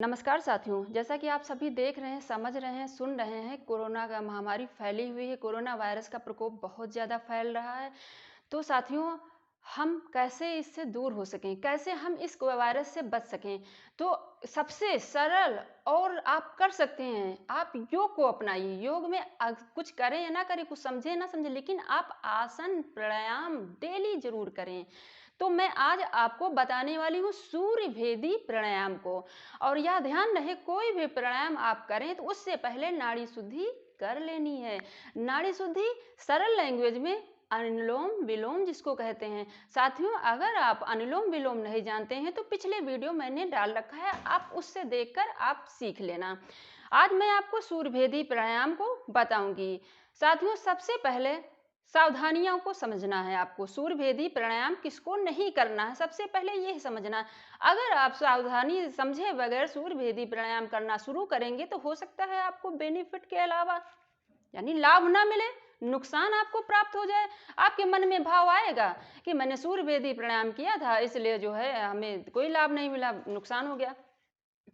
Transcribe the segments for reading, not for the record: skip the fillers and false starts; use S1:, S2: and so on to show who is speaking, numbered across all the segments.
S1: नमस्कार साथियों, जैसा कि आप सभी देख रहे हैं, समझ रहे हैं, सुन रहे हैं, कोरोना का महामारी फैली हुई है, कोरोना वायरस का प्रकोप बहुत ज़्यादा फैल रहा है। तो साथियों, हम कैसे इससे दूर हो सकें, कैसे हम इस वायरस से बच सकें? तो सबसे सरल और आप कर सकते हैं, आप योग को अपनाइए। योग में कुछ करें या ना करें, कुछ समझें ना समझें, लेकिन आप आसन, प्राणायाम डेली ज़रूर करें। तो मैं आज आपको बताने वाली हूँ सूर्य भेदी प्राणायाम को। और यह ध्यान रहे, कोई भी प्राणायाम आप करें तो उससे पहले नाड़ी शुद्धि कर लेनी है। नाड़ी शुद्धि सरल लैंग्वेज में अनुलोम विलोम जिसको कहते हैं। साथियों, अगर आप अनुलोम विलोम नहीं जानते हैं तो पिछले वीडियो मैंने डाल रखा है, आप उससे देखकर आप सीख लेना। आज मैं आपको सूर्यभेदी प्राणायाम को बताऊंगी। साथियों, सबसे पहले सावधानियों को समझना है आपको। सूर्यभेदी प्राणायाम किसको नहीं करना है, सबसे पहले ये समझना है। अगर आप सावधानी समझे बगैर सूर्यभेदी प्राणायाम करना शुरू करेंगे तो हो सकता है आपको बेनिफिट के अलावा यानी लाभ ना मिले, नुकसान आपको प्राप्त हो जाए। आपके मन में भाव आएगा कि मैंने सूर्यभेदी प्राणायाम किया था, इसलिए जो है हमें कोई लाभ नहीं मिला, नुकसान हो गया।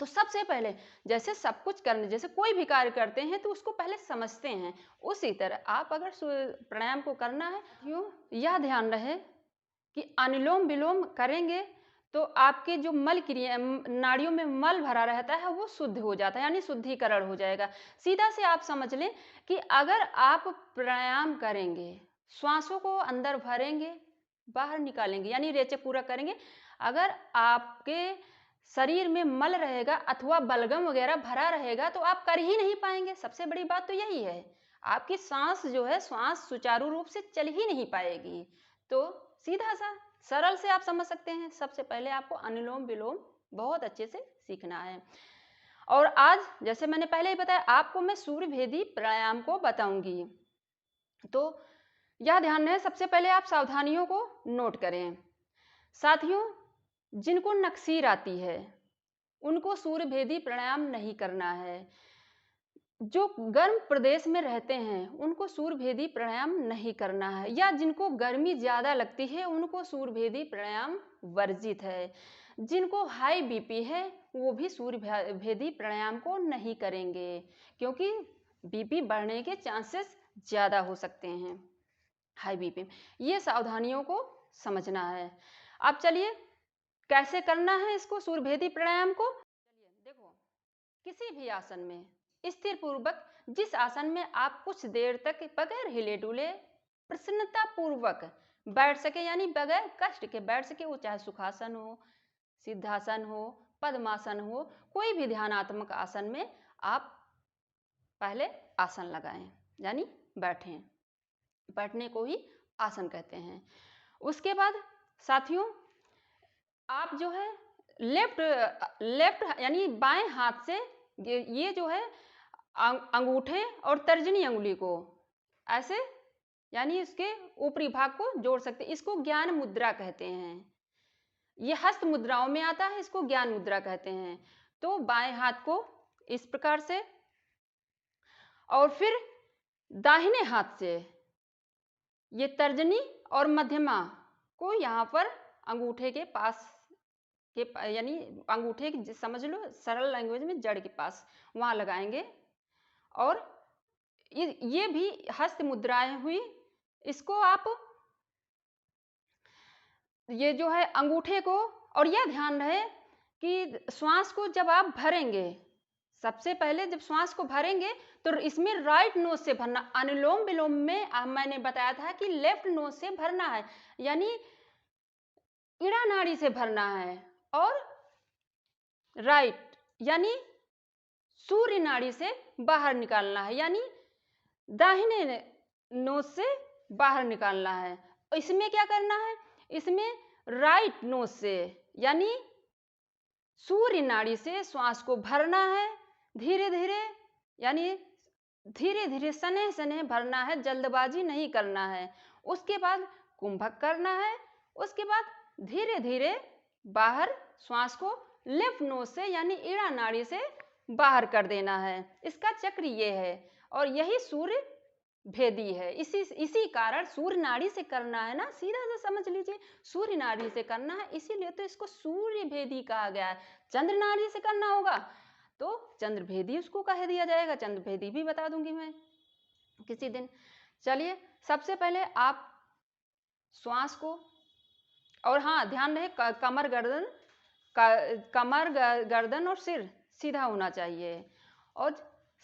S1: तो सबसे पहले जैसे सब कुछ करने, जैसे कोई भी कार्य करते हैं तो उसको पहले समझते हैं, उसी तरह आप अगर प्राणायाम को करना है, क्यों यह ध्यान रहे कि अनुलोम विलोम करेंगे तो आपके जो मल क्रिया नाड़ियों में मल भरा रहता है वो शुद्ध हो जाता है, यानी शुद्धिकरण हो जाएगा। सीधा से आप समझ लें कि अगर आप प्राणायाम करेंगे, श्वासों को अंदर भरेंगे, बाहर निकालेंगे, यानी रेचक पूरा करेंगे। अगर आपके शरीर में मल रहेगा अथवा बलगम वगैरह भरा रहेगा तो आप कर ही नहीं पाएंगे। सबसे बड़ी बात तो यही है, आपकी सांस जो है, श्वास सुचारू रूप से चल ही नहीं पाएगी। तो सीधा सा सरल से आप समझ सकते हैं, सबसे पहले आपको अनुलोम विलोम बहुत अच्छे से सीखना है। और आज जैसे मैंने पहले ही बताया, आपको मैं सूर्यभेदी प्राणायाम को बताऊंगी। तो यह ध्यान रहे, सबसे पहले आप सावधानियों को नोट करें। साथियों, जिनको नक्सीर आती है उनको सूर्यभेदी प्राणायाम नहीं करना है। जो गर्म प्रदेश में रहते हैं उनको सूर्यभेदी प्राणायाम नहीं करना है, या जिनको गर्मी ज़्यादा लगती है उनको सूर्यभेदी प्राणायाम वर्जित है। जिनको हाई बीपी है वो भी सूर्यभेदी प्राणायाम को नहीं करेंगे, क्योंकि बीपी बढ़ने के चांसेस ज़्यादा हो सकते हैं हाई बीपी में। ये सावधानियों को समझना है। अब चलिए कैसे करना है इसको, सूर्यभेदी प्राणायाम को। चलिए देखो, किसी भी आसन में स्थिर पूर्वक, जिस आसन में आप कुछ देर तक बगैर हिले डुले प्रसन्नता पूर्वक बैठ सके, यानी बगैर कष्ट के बैठ सके, वो चाहे सुखासन हो, सिद्धासन हो, पद्मासन हो, कोई भी ध्यानात्मक आसन में आप पहले आसन लगाएं, यानी बैठें। बैठने को ही आसन कहते हैं। उसके बाद साथियों, आप जो है लेफ्ट लेफ्ट यानी बाएं हाथ से ये जो है अंगूठे और तर्जनी अंगुली को ऐसे, यानी इसके ऊपरी भाग को जोड़ सकते हैं। इसको ज्ञान मुद्रा कहते हैं। ये हस्त मुद्राओं में आता है, इसको ज्ञान मुद्रा कहते हैं। तो बाएं हाथ को इस प्रकार से, और फिर दाहिने हाथ से ये तर्जनी और मध्यमा को यहाँ पर अंगूठे के पास यानी अंगूठे की समझ लो सरल लैंग्वेज में जड़ के पास, वहाँ लगाएंगे। और ये भी हस्त मुद्राएं हुई। इसको आप ये जो है अंगूठे को, और यह ध्यान रहे कि श्वास को जब आप भरेंगे, सबसे पहले जब श्वास को भरेंगे तो इसमें राइट नोज से भरना। अनुलोम विलोम में मैंने बताया था कि लेफ्ट नोज से भरना है, यानी ईड़ा नाड़ी से भरना है, और राइट यानी सूर्य नाड़ी से बाहर निकालना है, यानी दाहिने नोज से बाहर निकालना है। इसमें क्या करना है, इसमें राइट नोज से यानी सूर्य नाड़ी से श्वास को भरना है, धीरे धीरे, यानी धीरे धीरे सने सने भरना है, जल्दबाजी नहीं करना है। उसके बाद कुंभक करना है। उसके बाद धीरे धीरे बाहर श्वास को लेफ्ट नोज से यानी ईड़ा नाड़ी से बाहर कर देना है। इसका चक्र ये है, और यही सूर्य भेदी है। इसी कारण सूर्य नाड़ी से करना है ना, सीधा सा समझ लीजिए, सूर्य नाड़ी से करना है, इसीलिए तो इसको सूर्य भेदी कहा गया है। चंद्र नाड़ी से करना होगा तो चंद्र भेदी उसको कह दिया जाएगा। चंद्र भेदी भी बता दूंगी मैं किसी दिन। चलिए, सबसे पहले आप श्वास को, और हाँ ध्यान रहे कमर गर्दन और सिर सीधा होना चाहिए और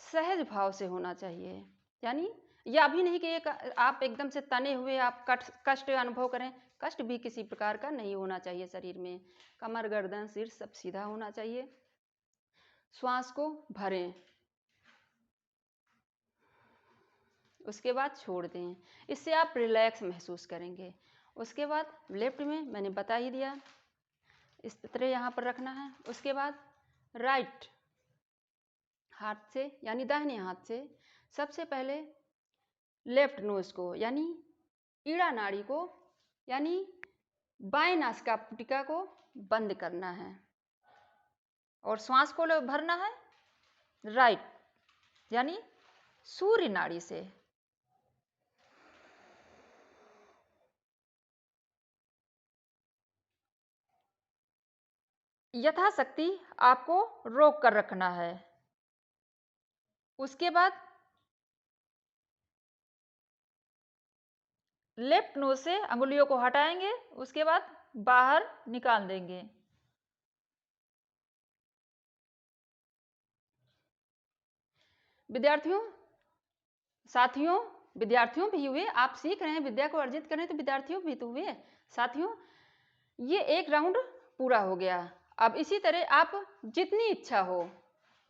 S1: सहज भाव से होना चाहिए। यानी यह भी नहीं कि एक आप एकदम से तने हुए आप कष्ट अनुभव करें, कष्ट भी किसी प्रकार का नहीं होना चाहिए शरीर में। कमर गर्दन सिर सब सीधा होना चाहिए। श्वास को भरें, उसके बाद छोड़ दें, इससे आप रिलैक्स महसूस करेंगे। उसके बाद लेफ्ट में मैंने बता ही दिया, इस तरह यहाँ पर रखना है। उसके बाद राइट हाथ से यानी दाहिने हाथ से सबसे पहले लेफ्ट नोज को यानी ईड़ा नाड़ी को यानी बाएं नासिकापुटिका को बंद करना है और श्वास को भरना है राइट यानी सूर्य नाड़ी से। यथाशक्ति आपको रोक कर रखना है। उसके बाद लेफ्ट नोज से अंगुलियों को हटाएंगे, उसके बाद बाहर निकाल देंगे। विद्यार्थियों, साथियों, विद्यार्थियों भी हुए, आप सीख रहे हैं, विद्या को अर्जित कर रहे हैं तो विद्यार्थियों भी तो हुए। साथियों, ये एक राउंड पूरा हो गया। अब इसी तरह आप जितनी इच्छा हो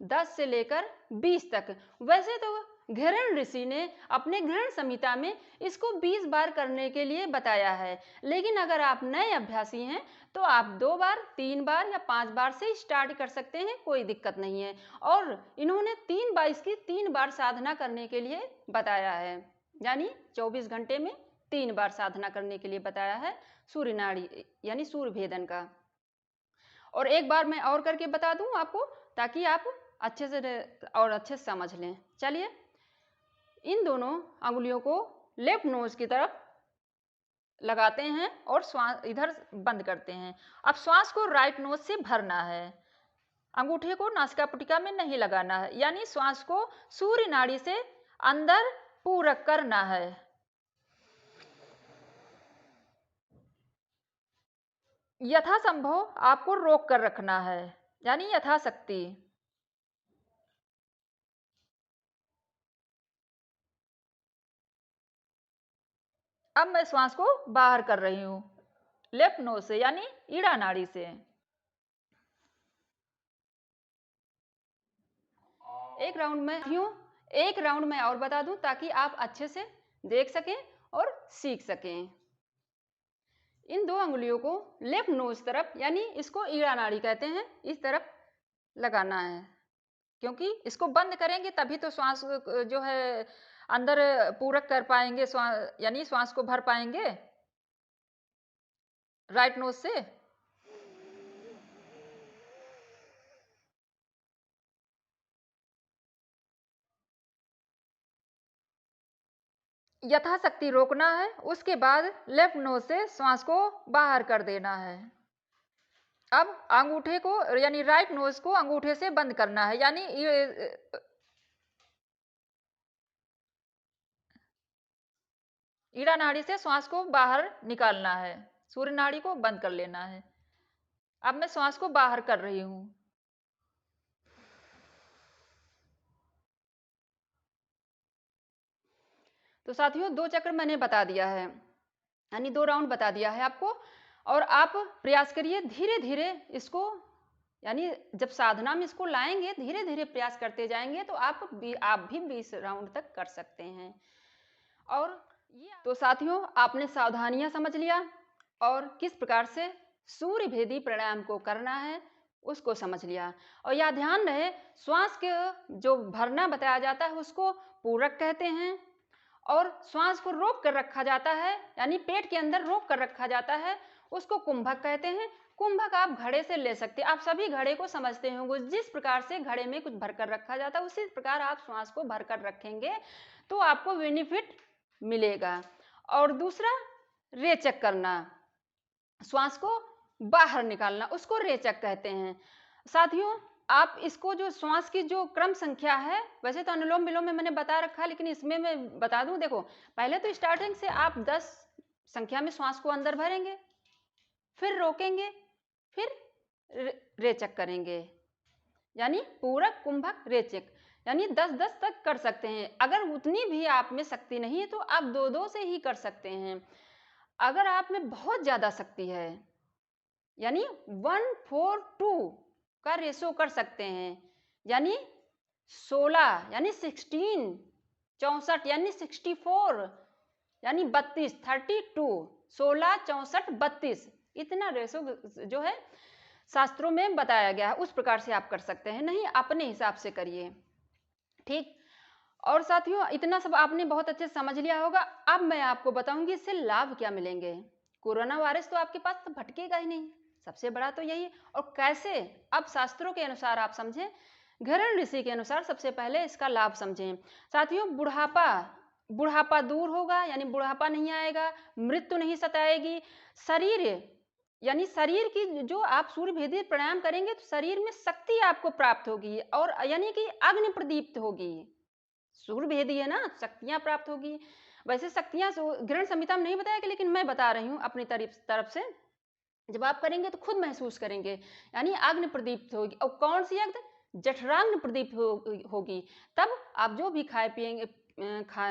S1: 10 से लेकर 20 तक, वैसे तो घृण ऋषि ने अपने घृण संहिता में इसको 20 बार करने के लिए बताया है, लेकिन अगर आप नए अभ्यासी हैं तो आप 2 बार 3 बार या 5 बार से स्टार्ट कर सकते हैं, कोई दिक्कत नहीं है। और इन्होंने 3 बार इसकी 3 बार साधना करने के लिए बताया है, यानी 24 घंटे में 3 बार साधना करने के लिए बताया है सूर्य नाड़ी यानी सूर्य भेदन का। और एक बार मैं और करके बता दूं आपको, ताकि आप अच्छे से और अच्छे से समझ लें। चलिए, इन दोनों अंगुलियों को लेफ्ट नोज की तरफ लगाते हैं और श्वास इधर बंद करते हैं। अब श्वास को राइट नोज से भरना है, अंगूठे को नासिकापुटिका में नहीं लगाना है, यानी श्वास को सूर्य नाड़ी से अंदर पूरक करना है। यथासंभव आपको रोक कर रखना है, यानी यथाशक्ति। अब मैं श्वास को बाहर कर रही हूं लेफ्ट नोज से यानी ईड़ा नाड़ी से। एक राउंड में और बता दूं ताकि आप अच्छे से देख सकें और सीख सकें। इन 2 अंगुलियों को लेफ्ट नोज तरफ यानी इसको ईड़ा नाड़ी कहते हैं, इस तरफ लगाना है, क्योंकि इसको बंद करेंगे तभी तो श्वास जो है अंदर पूरक कर पाएंगे, यानी श्वास को भर पाएंगे राइट नोज से। यथाशक्ति रोकना है, उसके बाद लेफ्ट नोज से श्वास को बाहर कर देना है। अब अंगूठे को यानी राइट नोज को अंगूठे से बंद करना है, यानी ईड़ा नाड़ी से श्वास को बाहर निकालना है, सूर्य नाड़ी को बंद कर लेना है। अब मैं श्वास को बाहर कर रही हूं। तो साथियों, 2 चक्र मैंने बता दिया है, यानी 2 राउंड बता दिया है आपको। और आप प्रयास करिए धीरे धीरे इसको, यानी जब साधना में इसको लाएंगे, धीरे धीरे प्रयास करते जाएंगे तो आप भी 20 राउंड तक कर सकते हैं। और तो साथियों, आपने सावधानियां समझ लिया और किस प्रकार से सूर्य भेदी प्राणायाम को करना है उसको समझ लिया। और यह ध्यान रहे, श्वास के जो भरना बताया जाता है उसको पूरक कहते हैं, और श्वास को रोक कर रखा जाता है, यानी पेट के अंदर रोक कर रखा जाता है, उसको कुंभक कहते हैं। कुंभक आप घड़े से ले सकते हैं। आप सभी घड़े को समझते होंगे, जिस प्रकार से घड़े में कुछ भरकर रखा जाता है उसी प्रकार आप श्वास को भरकर रखेंगे तो आपको बेनिफिट मिलेगा। और दूसरा, रेचक करना, श्वास को बाहर निकालना, उसको रेचक कहते हैं। साथियों, आप इसको जो श्वास की जो क्रम संख्या है, वैसे तो अनुलोम विलोम में मैंने बता रखा है, लेकिन इसमें मैं बता दूं। देखो, पहले तो स्टार्टिंग से आप 10 संख्या में श्वास को अंदर भरेंगे, फिर रोकेंगे, फिर रेचक करेंगे, यानी पूरक, कुंभक, रेचक, यानी 10-10 तक कर सकते हैं। अगर उतनी भी आप में शक्ति नहीं है तो आप 2-2 से ही कर सकते हैं। अगर आप में बहुत ज्यादा शक्ति है, यानी 1:4:2 का रेशो कर सकते हैं, यानी 16 यानी 16, 64 यानी 64, यानी 32, 32, 16, 64, 32, इतना रेशो जो है शास्त्रों में बताया गया है, उस प्रकार से आप कर सकते हैं। नहीं, अपने हिसाब से करिए, ठीक। और साथियों, इतना सब आपने बहुत अच्छे से समझ लिया होगा। अब मैं आपको बताऊंगी इससे लाभ क्या मिलेंगे। कोरोना वायरस तो आपके पास तो भटकेगा ही नहीं, सबसे बड़ा तो यही है। और कैसे, अब शास्त्रों के अनुसार आप समझें, घरण ऋषि के अनुसार सबसे पहले इसका लाभ समझें। साथियों, बुढ़ापा दूर होगा, यानी बुढ़ापा नहीं आएगा, मृत्यु नहीं सताएगी, शरीर यानी शरीर की जो आप सूर्य भेदी प्राणायाम करेंगे तो शरीर में शक्ति आपको प्राप्त होगी, और यानी कि अग्नि प्रदीप्त होगी। सूर्य भेदी है ना, शक्तियां प्राप्त होगी। वैसे शक्तियां ग्रहण संहिता में नहीं बताया, लेकिन मैं बता रही हूँ अपनी तरफ से। जब आप करेंगे तो खुद महसूस करेंगे, यानी अग्नि प्रदीप्त होगी। और कौन सी अग्नि? जठराग्नि प्रदीप्त होगी। तब आप जो भी खाए पिएंगे,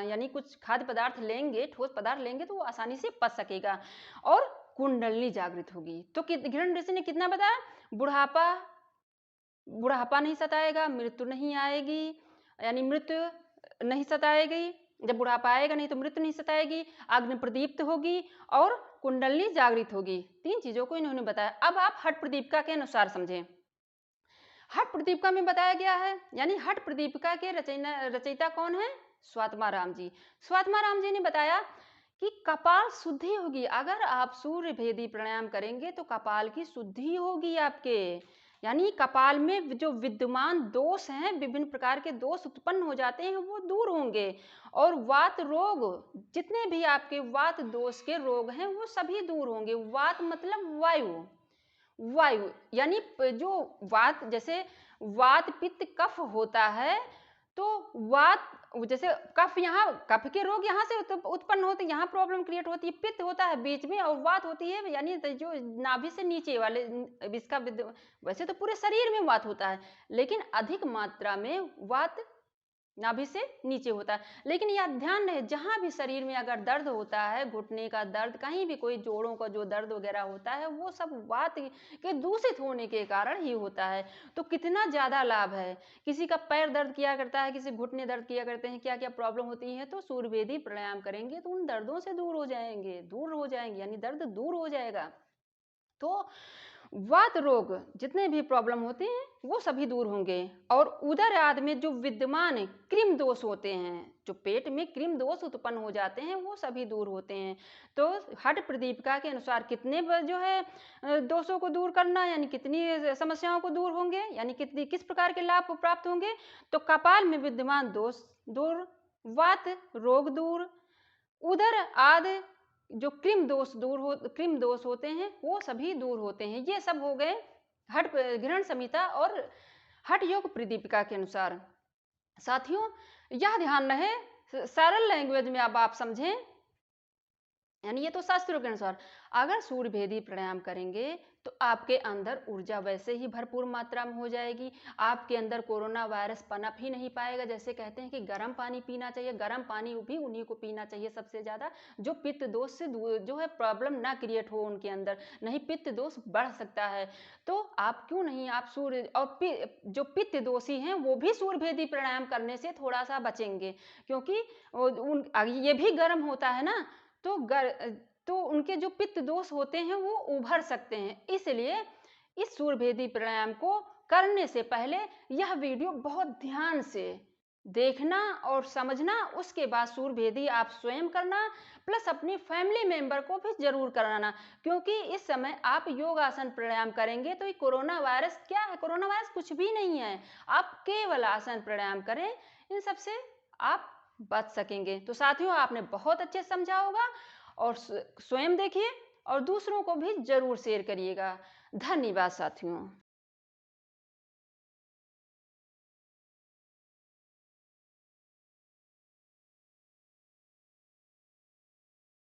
S1: यानी कुछ खाद्य पदार्थ लेंगे, ठोस पदार्थ लेंगे तो वो आसानी से पच सकेगा, और कुंडलनी जागृत होगी। तो घृण ऋषि ने कितना बताया? बुढ़ापा नहीं सताएगा, मृत्यु नहीं आएगी, यानी मृत्यु नहीं सताएगी। जब बुढ़ापा आएगा नहीं तो मृत्यु नहीं सताएगी, अग्नि प्रदीप्त होगी, और कुंडलनी जागृत होगी। 3 चीजों को इन्होंने बताया। अब आप हठ प्रदीपिका के अनुसार समझें। हठ प्रदीपिका में बताया गया है, यानी हठ प्रदीपिका के रचयिता कौन है? स्वात्मा राम जी। स्वात्मा राम जी ने बताया कि कपाल शुद्धि होगी। अगर आप सूर्य भेदी प्राणायाम करेंगे तो कपाल की शुद्धि होगी आपके, यानी कपाल में जो विद्यमान दोष हैं, विभिन्न प्रकार के दोष उत्पन्न हो जाते हैं, वो दूर होंगे। और वात रोग, जितने भी आपके वात दोष के रोग हैं वो सभी दूर होंगे। वात मतलब वायु, यानी जो वात, जैसे वात पित्त कफ होता है, तो वात, जैसे कफ, यहाँ कफ के रोग यहाँ से उत्पन्न होते, यहाँ प्रॉब्लम क्रिएट होती है। पित्त होता है बीच में, और वात होती है यानी जो नाभि से नीचे वाले, इसका वैसे तो पूरे शरीर में वात होता है, लेकिन अधिक मात्रा में वात नाभि से नीचे होता है। लेकिन यह ध्यान रहे, जहां भी शरीर में अगर दर्द होता है, घुटने का दर्द, कहीं भी कोई जोड़ों का जो दर्द वगैरह होता है, वो सब वात के दूषित होने के कारण ही होता है। तो कितना ज्यादा लाभ है। किसी का पैर दर्द किया करता है, किसी घुटने दर्द किया करते हैं, क्या क्या प्रॉब्लम होती है, तो सूर्यभेदी प्राणायाम करेंगे तो उन दर्दों से दूर हो जाएंगे, यानी दर्द दूर हो जाएगा। तो वात रोग जितने भी प्रॉब्लम होते हैं वो सभी दूर होंगे। और उदर आदि में जो विद्यमान कृमि दोष होते हैं, जो पेट में कृमि दोष उत्पन्न हो जाते हैं, वो सभी दूर होते हैं। तो हठ प्रदीपिका के अनुसार कितने जो है दोषों को दूर करना, यानी कितनी समस्याओं को दूर होंगे, यानी किस प्रकार के लाभ प्राप्त होंगे। तो कपाल में विद्यमान दोष दूर, वात रोग दूर, उदर आदि जो कृमि दोष होते हैं वो सभी दूर होते हैं। ये सब हो गए हठ घृण संहिता और हठ योग प्रदीपिका के अनुसार। साथियों, यह ध्यान रहे, सरल लैंग्वेज में अब आप समझें, यानी ये तो शास्त्रों के अनुसार। अगर सूर्य भेदी प्राणायाम करेंगे तो आपके अंदर ऊर्जा वैसे ही भरपूर मात्रा में हो जाएगी। आपके अंदर कोरोना वायरस पनप ही नहीं पाएगा। जैसे कहते हैं कि गर्म पानी पीना चाहिए, गर्म पानी भी उन्हीं को पीना चाहिए सबसे ज्यादा, जो पित्त दोष से जो है प्रॉब्लम ना क्रिएट हो उनके अंदर, नहीं पित्त दोष बढ़ सकता है। तो आप क्यों नहीं, आप सूर्य और जो पित्त दोषी हैं वो भी सूर्य भेदी प्राणायाम करने से थोड़ा सा बचेंगे, क्योंकि ये भी गर्म होता है ना, तो उनके जो पित्त दोष होते हैं वो उभर सकते हैं। इसलिए इस सूर्यभेदी प्राणायाम को करने से पहले यह वीडियो बहुत ध्यान से देखना और समझना, उसके बाद सूर्यभेदी आप स्वयं करना, प्लस अपनी फैमिली मेंबर को भी जरूर कराना। क्योंकि इस समय आप योगासन प्राणायाम करेंगे तो ये कोरोना वायरस क्या है, कोरोना वायरस कुछ भी नहीं है। आप केवल आसन प्राणायाम करें, इन सब से आप बच सकेंगे। तो साथियों, आपने बहुत अच्छे समझा होगा और स्वयं देखिए और दूसरों को भी जरूर शेयर करिएगा। धन्यवाद साथियों।